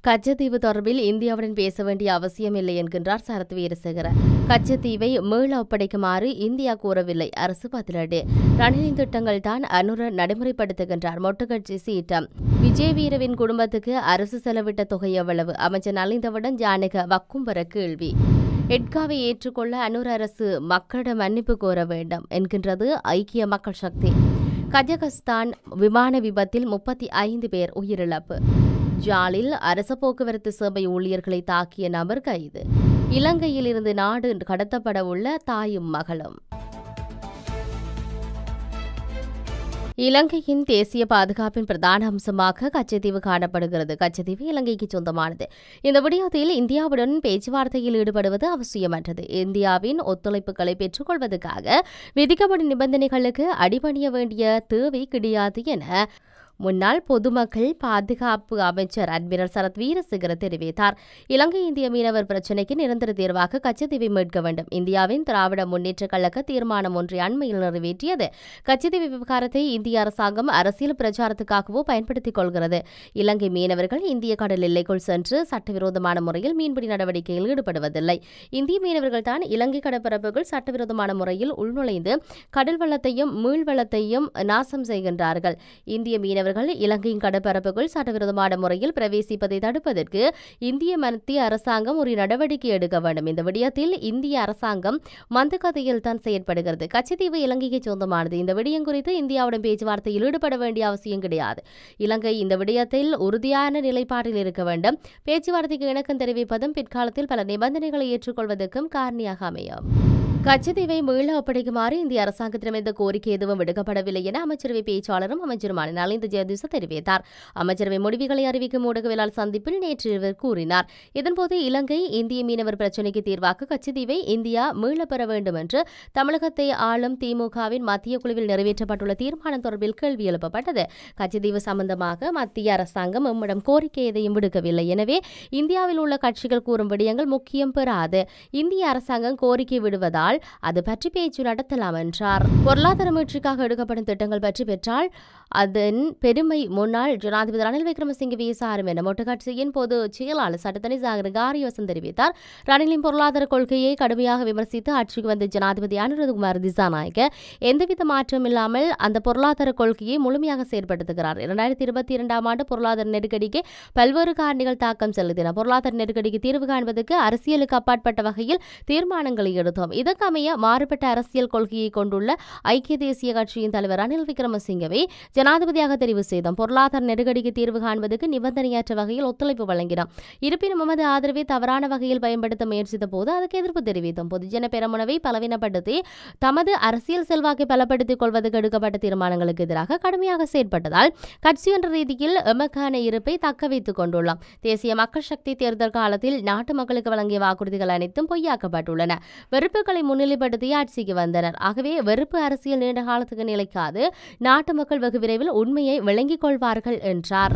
கச்சத்தீவு தொடர்பில் இந்தியாவுடன் பேச வேண்டிய அவசியமில்லை என்கின்றார் சரத் வீரசேகர. கச்சத்தீவை மீள ஒப்படைக்குமாறு இந்தியா கூறவில்லை, அரசு பதிலடி. ரணிலின் திட்டங்கள் தான் அனுர நடைமுறைப்படுத்துகின்றார், மொட்டுக்கட்சி சீட்டம். விஜய் வீரவின் குடும்பத்துக்கு அரசு செலவிட்ட தொகை எவ்வளவு? அமைச்சர் நலிந்தவுடன் ஜானக வக்கும்பர கேள்வி. எட்காவை ஏற்றுக்கொள்ள அனுர அரசு மக்களிடம் மன்னிப்பு கோர வேண்டும் என்கின்றது ஐக்கிய மக்கள் சக்தி. கஜகஸ்தான் விமான விபத்தில் 35 பேர் உயிரிழப்பு. ஜாலில் அரச போக்குவரத்து சேவை ஊழியர்களை தாக்கிய நபர் கைது. இலங்கையில் இருந்து நாடு கடத்தப்பட உள்ள தாயும் மகளும். இலங்கையின் தேசிய பாதுகாப்பின் பிரதான அம்சமாக கச்சத்தீவு காணப்படுகிறது. கச்சத்தீவு இலங்கைக்கு சொந்தமானது. இந்த விடயத்தில் இந்தியாவுடன் பேச்சுவார்த்தையில் ஈடுபடுவது அவசியமற்றது. இந்தியாவின் ஒத்துழைப்புகளை பெற்றுக்கொள்வதற்காக விதிக்கப்படும் நிபந்தனைகளுக்கு அடிபணிய வேண்டிய தேவை கிடையாது என முன்னாள் பொதுமக்கள் பாதுகாப்பு அமைச்சர் அட்மிரல் சரத் வீரசேகர தெரிவித்தார். இலங்கை இந்திய மீனவர் பிரச்சினைக்கு நிரந்தர தீர்வாக கச்சத்தீவை மீட்க வேண்டும். இந்தியாவின் திராவிட முன்னேற்ற கழக தீர்மானம் ஒன்றை அண்மையில் நிறைவேற்றியது. கச்சத்தீவு விவகாரத்தை இந்திய அரசாங்கம் அரசியல் பிரச்சாரத்துக்காகவோ பயன்படுத்திக் கொள்கிறது. இலங்கை மீனவர்கள் இந்திய கடல் எல்லைக்குள் சென்று சட்டவிரோதமான முறையில் மீன்பிடி நடவடிக்கையில் ஈடுபடுவதில்லை. இந்திய மீனவர்கள் தான் இலங்கை கடற்பரப்புகள் சட்டவிரோதமான முறையில் உள்நுழைந்து கடல் வளத்தையும் மீள்வளத்தையும் நாசம் செய்கின்றார்கள். இந்திய மீனவர்கள் இலங்கையின் கடற்பரப்புகள் சட்டவிரோதமான முறையில் பிரவேசிப்பதை தடுப்பதற்கு இந்திய மத்திய அரசாங்கம் ஒரு நடவடிக்கை எடுக்க வேண்டும். இந்த விடயத்தில் இந்திய அரசாங்கம் மந்த கதையில் தான் செயற்படுகிறது. கச்சத்தீவு இலங்கைக்கு சொந்தமானது. இந்த விடயம் குறித்து இந்தியாவுடன் பேச்சுவார்த்தையில் ஈடுபட வேண்டிய அவசியம் கிடையாது. இலங்கை இந்த விடயத்தில் உறுதியான நிலைப்பாட்டில் இருக்க வேண்டும். பேச்சுவார்த்தைக்கு இணக்கம் தெரிவிப்பதும் பிற்காலத்தில் பல நிபந்தனைகளை ஏற்றுக்கொள்வதற்கும் காரணியாக அமையும். கச்சத்தீவை மீள ஒப்படைக்குமாறு இந்திய அரசாங்கத்திடம் எந்த கோரிக்கை எதுவும் விடுக்கப்படவில்லை என அமைச்சரவை பேச்சாளரும் அமைச்சருமான நலிந்த ஜெயதிச தெரிவித்தார். அமைச்சரவை முடிவுகளை அறிவிக்கும் ஊடகவியலாளர் சந்திப்பில் நேற்று இவர் கூறினார். இதன்போது இலங்கை இந்திய மீனவர் பிரச்சினைக்கு தீர்வாக கச்சத்தீவை இந்தியா மீள பெற வேண்டும் என்று தமிழகத்தை ஆளும் திமுகவின் மத்திய குழுவில் நிறைவேற்றப்பட்டுள்ள தீர்மானம் தொடர்பில் கேள்வி எழுப்பப்பட்டது. கச்சத்தீவு சம்பந்தமாக மத்திய அரசாங்கம் எம்மிடம் கோரிக்கை எதையும் விடுக்கவில்லை. எனவே இந்தியாவில் உள்ள கட்சிகள் கூறும் விடயங்கள் முக்கியம் பெறாது. இந்திய அரசாங்கம் கோரிக்கை விடுவதால் அது பற்றி பேச்சு நடத்தலாம் என்றார். பொருளாதார மீட்சிக்காக எடுக்கப்படும் திட்டங்கள் பற்றி பெற்றால் அதன் பெருமை முன்னாள் ஜனாதிபதி ரணில் விக்ரமசிங்கவே சாரும் என மொட்டு கட்சியின் பொது செயலாளர் சட்டத்தனி சாகர காரியவசம் தெரிவித்தார். ரணிலின் பொருளாதார கொள்கையை கடுமையாக விமர்சித்து ஆட்சிக்கு வந்த ஜனாதிபதி அனுரகுமார் திசாநாயக்க எந்தவித மாற்றம் இல்லாமல் அந்த பொருளாதார கொள்கையை முழுமையாக செயற்படுத்துகிறார். 2022 ஆண்டு பொருளாதார நெருக்கடிக்கு பல்வேறு காரணிகள் தாக்கம் செலுத்தின. பொருளாதார நெருக்கடிக்கு தீர்வு காண்பதற்கு அரசியலுக்கு அப்பாற்பட்ட வகையில் தீர்மானங்களை எடுத்தோம். இதற்கமைய மாறுபட்ட அரசியல் கொள்கையை கொண்டுள்ள ஐக்கிய தேசிய கட்சியின் தலைவர் ரணில் விக்ரமசிங்கவை ஜனாதிபதியாக தெரிவு செய்தோம். பொருளாதார நெருக்கடிக்கு தீர்வு காண்பதற்கு நிபந்தனையற்ற வகையில் ஒத்துழைப்பு வழங்கினோம். இருப்பினும் நமது ஆதரவை தவறான வகையில் பயன்படுத்த முயற்சித்த போது அதற்கு எதிர்ப்பு தெரிவித்தோம். பொதுஜன பெரமுனவை பலவீனப்படுத்தி தமது அரசியல் செல்வாக்கை பலப்படுத்திக் கொள்வதற்கு எடுக்கப்பட்ட தீர்மானங்களுக்கு எதிராக கடுமையாக செயற்பட்டதால் கட்சி என்ற ரீதியில் எமக்கான இருப்பை தக்க வைத்துக் கொண்டுள்ளோம். தேசிய மக்கள் சக்தி தேர்தல் காலத்தில் நாட்டு மக்களுக்கு வழங்கிய வாக்குறுதிகள் அனைத்தும் பொய்யாக்கப்பட்டுள்ளன. வெறுப்புகளை முன்னிலைப்படுத்தி ஆட்சிக்கு வந்தனர். ஆகவே வெறுப்பு அரசியல் நீண்ட காலத்துக்கு நிலைக்காது. நாட்டு மக்கள் வெகு விரைவில் உண்மையை விளங்கிக் கொள்வார்கள் என்றார்.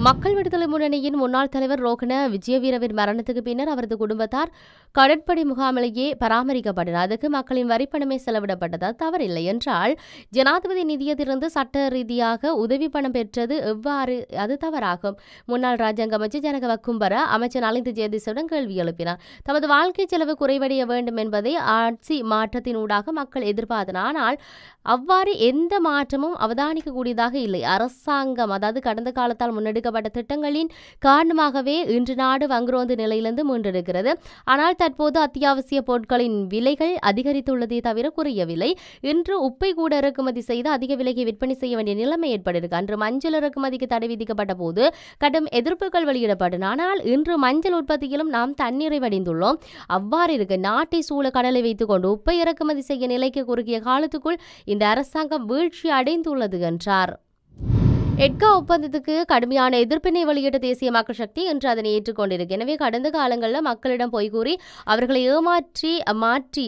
மக்கள் விடுதலை முன்னணியின் முன்னாள் தலைவர் ரோகண விஜயவீரவின் மரணத்துக்கு பின்னர் அவரது குடும்பத்தார் கடற்படை முகாமிலேயே பராமரிக்கப்பட்டனர். அதுக்கு மக்களின் வரிப்பணமே செலவிடப்பட்டதால் தவறில்லை என்றால் ஜனாதிபதி நிதியத்திலிருந்து சட்ட ரீதியாக உதவி பணம் பெற்றது எவ்வாறு அது தவறாகும்? முன்னாள் ராஜாங்க அமைச்சர் ஜனக வக்கும்பர அமைச்சர் நலிந்த ஜெயதிசுடன் கேள்வி எழுப்பினார். தமது வாழ்க்கை செலவு குறைவடைய வேண்டும் என்பதை ஆட்சி மாற்றத்தினூடாக மக்கள் எதிர்பார்த்தனர். ஆனால் அவ்வாறு எந்த மாற்றமும் அவதானிக்கக்கூடியதாக இல்லை. அரசாங்கம் அதாவது கடந்த காலத்தால் முன்னெடுக்கப்பட்ட திட்டங்களின் காரணமாகவே இன்று நாடு வங்குரோந்து நிலையிலிருந்து மீண்டெடுக்கிறது. ஆனால் தற்போது அத்தியாவசிய பொருட்களின் விலைகள் அதிகரித்துள்ளதே தவிர குறையவில்லை. இன்று உப்பை கூட இறக்குமதி செய்து அதிக விலைக்கு விற்பனை செய்ய வேண்டிய நிலைமை ஏற்பட்டிருக்கு. அன்று மஞ்சள் இறக்குமதிக்கு தடை விதிக்கப்பட்ட போது கடும் எதிர்ப்புகள் வெளியிடப்பட்டன. ஆனால் இன்று மஞ்சள் உற்பத்தியிலும் நாம் தண்ணீரை வடிந்துள்ளோம். அவ்வாறு இருக்க நாட்டை சூழ கடலை வைத்துக் கொண்டு உப்பை இறக்குமதி செய்ய நிலைக்கு குறுகிய காலத்துக்குள் இந்த அரசாங்கம் வீழ்ச்சி அடைந்துள்ளது என்றார். எட்கா ஒப்பந்தத்துக்கு கடுமையான எதிர்ப்பினை வெளியிட்ட தேசிய மக்கள் சக்தி இன்று அதனை ஏற்றுக்கொண்டிருக்கு. எனவே கடந்த காலங்களில் மக்களிடம் பொய் கூறி அவர்களை மாற்றி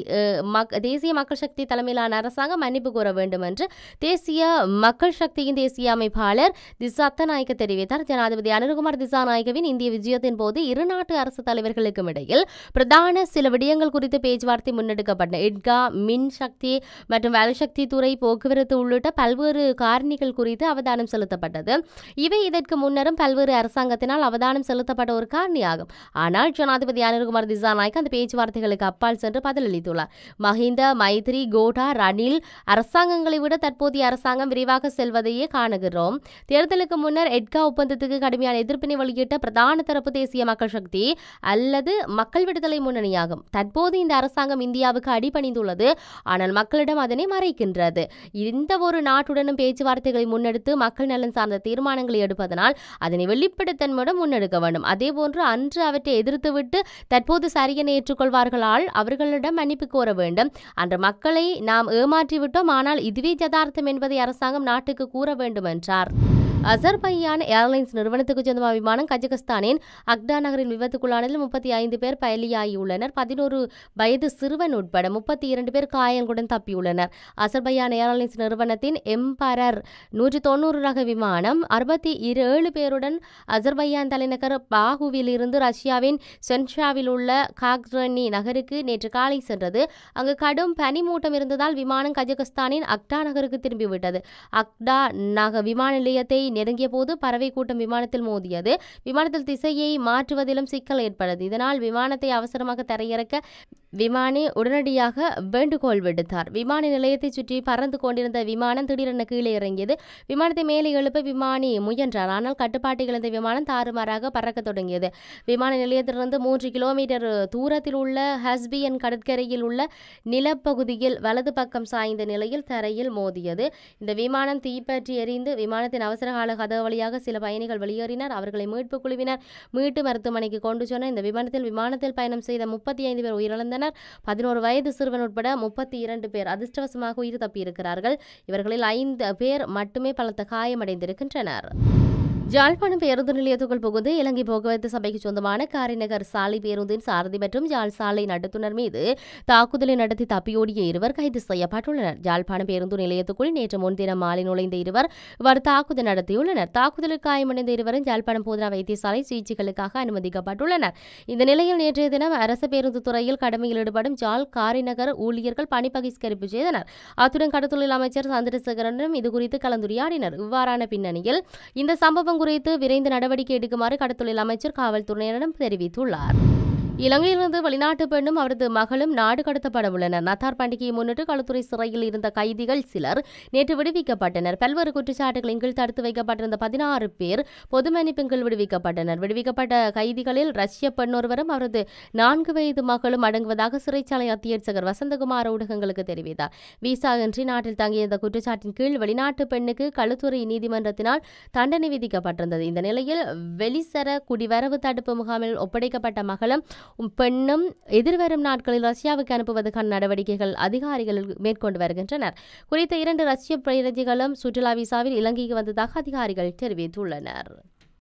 தேசிய மக்கள் சக்தி தலைமையிலான அரசாங்கம் மன்னிப்பு கோர வேண்டும் என்று தேசிய மக்கள் சக்தியின் தேசிய அமைப்பாளர் திசாநாயக்க தெரிவித்தார். ஜனாதிபதி அனுரகுமார் திசாநாயக்கவின் இந்திய விஜயத்தின் போது இரு நாட்டு அரசு தலைவர்களுக்கும் இடையில் பிரதான சில விடயங்கள் குறித்து பேச்சுவார்த்தை முன்னெடுக்கப்பட்டன. எட்கா, மின் சக்தி மற்றும் வலுசக்தி துறை, போக்குவரத்து உள்ளிட்ட பல்வேறு காரணிகள் குறித்து அவதானம் செலுத்த செலுத்தப்பட்டது. இவை இதற்கு முன்னரும் பல்வேறு அரசாங்கத்தினால் அவதானம் செலுத்தப்பட்ட ஒரு காரணியாகும். ஆனால் ஜனாதிபதி அனுரகுமார் திசாநாயக்க அந்த பேச்சுவார்த்தைகளுக்கு அப்பால் சென்று பதிலளித்துள்ளார். மஹிந்த, மைத்ரி, கோட்டா, ரணில் அரசாங்கங்களை விட தற்போதைய அரசாங்கம் விரைவாக செல்வதையே காணுகிறோம். தேர்தலுக்கு முன்னர் எட்கா ஒப்பந்தத்துக்கு கடுமையான எதிர்ப்பினை வெளியிட்ட பிரதான தரப்பு தேசிய மக்கள் சக்தி அல்லது மக்கள் விடுதலை முன்னணியாகும். தற்போது இந்த அரசாங்கம் இந்தியாவுக்கு அடிபணிந்துள்ளது. ஆனால் மக்களிடம் அதனை மறைக்கின்றது. இந்த ஒரு நாட்டுடனும் பேச்சுவார்த்தைகளை முன்னெடுத்து மக்கள் நலன் சார்ந்த தீர்மானங்களை எடுப்பதனால் அதனை வெளிப்படைத்தன்மையுடன் முன்னெடுக்க வேண்டும். அதேபோன்று அன்று அவற்றை எதிர்த்துவிட்டு தற்போது சரியென ஏற்றுக்கொள்வார்களால் அவர்களிடம் மன்னிப்பு கோர வேண்டும். அன்று மக்களை நாம் ஏமாற்றிவிட்டோம். ஆனால் இதுவே யதார்த்தம் என்பதை அரசாங்கம் நாட்டுக்கு கூற வேண்டும் என்றார். அசர்பையான் ஏர்லைன்ஸ் நிறுவனத்துக்கு சொந்தமான விமானம் கஜகஸ்தானின் அக்டா நகரில் விபத்துக்குள்ளானதில் 35 பேர் பலியாகியுள்ளனர். 11 வயது சிறுவன் உட்பட 32 பேர் காயங்களுடன் தப்பியுள்ளனர். அசர்பையான் ஏர்லைன்ஸ் நிறுவனத்தின் எம்பரர் 190 ரக விமானம் 67 பேருடன் அசர்பையான் தலைநகர் பாகுவில் இருந்து ரஷ்யாவின் சென்ஷாவில் உள்ள காக்ரனி நகருக்கு நேற்று காலை சென்றது. அங்கு கடும் பனிமூட்டம் இருந்ததால் விமானம் கஜகஸ்தானின் அக்டா நகருக்கு திரும்பிவிட்டது. அக்டா விமான நிலையத்தை நெருங்கிய போது பறவை கூட்டம் விமானத்தில் மோதியது. விமானத்தில் திசையை மாற்றுவதிலும் சிக்கல் ஏற்பட்டது. இதனால் விமானத்தை அவசரமாக தரையிறக்க விமானி உடனடியாக வேண்டுகோள் விடுத்தார். விமான நிலையத்தை சுற்றி பறந்து கொண்டிருந்த விமானம் திடீரென கீழே இறங்கியது. விமானத்தை மேலே எழுப்ப விமானி முயன்றார். ஆனால் கட்டுப்பாட்டை இழந்த விமானம் தாறுமாறாக பறக்க தொடங்கியது. விமான நிலையத்திலிருந்து 3 கிலோமீட்டர் தூரத்தில் உள்ள ஹஸ்பியன் கடற்கரையில் உள்ள நிலப்பகுதியில் வலது பக்கம் சாய்ந்த நிலையில் தரையில் மோதியது. இந்த விமானம் தீப்பற்றி எரிந்து விமானத்தின் அவசரகால கதவு வழியாக சில பயணிகள் வெளியேறினர். அவர்களை மீட்பு குழுவினர் மீட்டு மருத்துவமனைக்கு கொண்டு சென்ற இந்த விமானத்தில் பயணம் செய்த 35 பேர் உயிரிழந்தனர். 11 வயது சிறுவன் உட்பட 32 பேர் அதிர்ஷ்டவசமாக உயிர் தப்பியிருக்கிறார்கள். இவர்களில் 5 பேர் மட்டுமே பலத்த காயமடைந்திருக்கின்றனர். யாழ்ப்பாணம் பேருந்து நிலையத்துக்குள் புகுந்து இலங்கை போக்குவரத்து சபைக்கு சொந்தமான காரிநகர் சாலை பேருந்தின் சாரதி மற்றும் யாழ் சாலை நடத்துனர் மீது தாக்குதலை நடத்தி தப்பியோடிய இருவர் கைது செய்யப்பட்டுள்ளனர். யாழ்ப்பாணம் பேருந்து நிலையத்துக்குள் நேற்று முன்தினம் மாலை நுழைந்த இருவர் தாக்குதல் நடத்தியுள்ளனர். தாக்குதலுக்கு காயமடைந்த இருவரும் யாழ்ப்பாணம் போதனா வைத்தியசாலை சிகிச்சைகளுக்காக அனுமதிக்கப்பட்டுள்ளனர். இந்த நிலையில் நேற்றைய தினம் அரசு பேருந்து துறையில் கடமையில் ஈடுபடும் யாழ் காரிநகர் ஊழியர்கள் பணி பகிஷ்கரிப்பு செய்தனர். அத்துடன் கடத்தொழில் அமைச்சர் சந்திரசேகரனும் இதுகுறித்து கலந்துரையாடினர். இவ்வாறான பின்னணியில் இந்த சம்பவம் குறித்து விரைந்து நடவடிக்கை எடுக்குமாறு கடத்தொழில் அமைச்சர் காவல்துறையினரிடம் தெரிவித்துள்ளார். இலங்கையிலிருந்து வெளிநாட்டு பெண்ணும் அவரது மகளும் நாடு கடத்தப்பட உள்ளனர். நத்தார் பண்டிகையை முன்னிட்டு களுத்துறை சிறையில் இருந்த கைதிகள் சிலர் நேற்று விடுவிக்கப்பட்டனர். பல்வேறு குற்றச்சாட்டுகளின் கீழ் தடுத்து வைக்கப்பட்டிருந்த 16 பேர் பொது மன்னிப்பின் கீழ் விடுவிக்கப்பட்டனர். விடுவிக்கப்பட்ட கைதிகளில் ரஷ்ய பெண் ஒருவரும் அவரது 4 வயது மகளும் அடங்குவதாக சிறைச்சாலை அத்தியட்சகர் வசந்தகுமார் ஊடகங்களுக்கு தெரிவித்தார். விசா இன்றி நாட்டில் தங்கியிருந்த குற்றச்சாட்டின் கீழ் வெளிநாட்டு பெண்ணுக்கு களுத்துறை நீதிமன்றத்தினால் தண்டனை விதிக்கப்பட்டிருந்தது. இந்த நிலையில் வெளிசர குடிவரவு தடுப்பு முகாமில் ஒப்படைக்கப்பட்ட மகளும் பெண்ணும் எதிர்வரும் நாட்களில் ரஷ்யாவுக்கு அனுப்புவதற்கான நடவடிக்கைகள் அதிகாரிகள் மேற்கொண்டு வருகின்றனர். குறித்த 2 ரஷ்ய பிரதிநிதிகளும் சுற்றுலா விசாவில் இலங்கைக்கு வந்ததாக அதிகாரிகள் தெரிவித்துள்ளனர்.